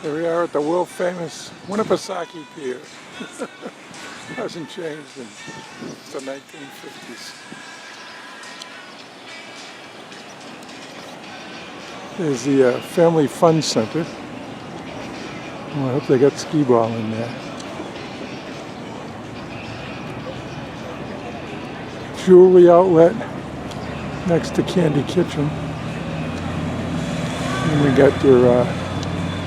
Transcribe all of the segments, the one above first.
Here we are at the world famous Winnipesaukee Pier. Hasn't changed since the 1950s. There's the Family Fun Center. Oh, I hope they got skee ball in there. Jewelry outlet next to Candy Kitchen. And we got your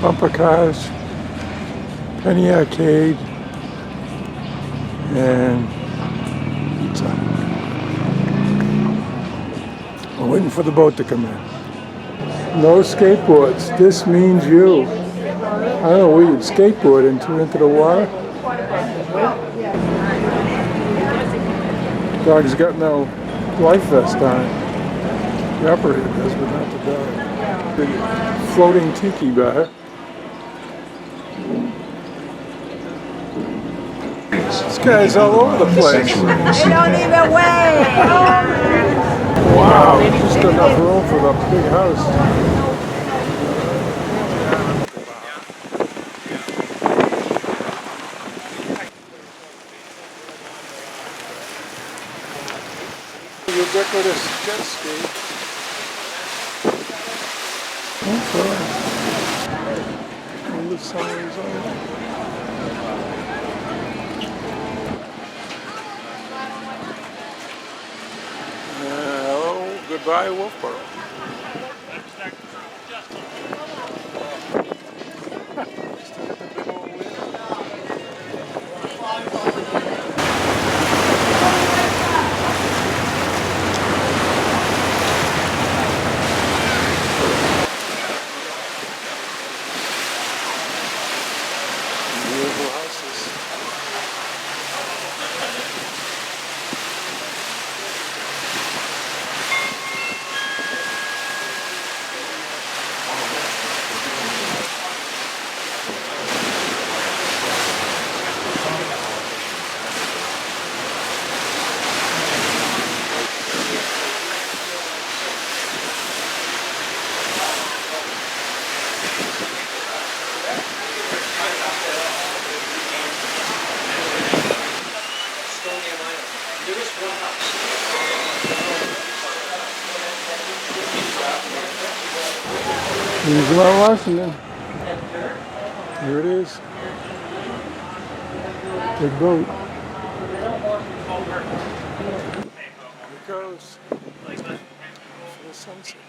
bumper cars, penny arcade, and pizza. We're waiting for the boat to come in. No skateboards. This means you. I don't know where you'd skateboard into the water. Dog's got no life vest on. The operator does, but not the dog. The floating tiki bar. This guy's all over the place. They don't even weigh. Wow, just enough room for the big house. Ubiquitous jet ski. Okay. All the summer's on. Hello, goodbye, Wolfboro. Beautiful houses. Here's Mount Washington. Here it is. Big boat. Here it goes. For the sunset.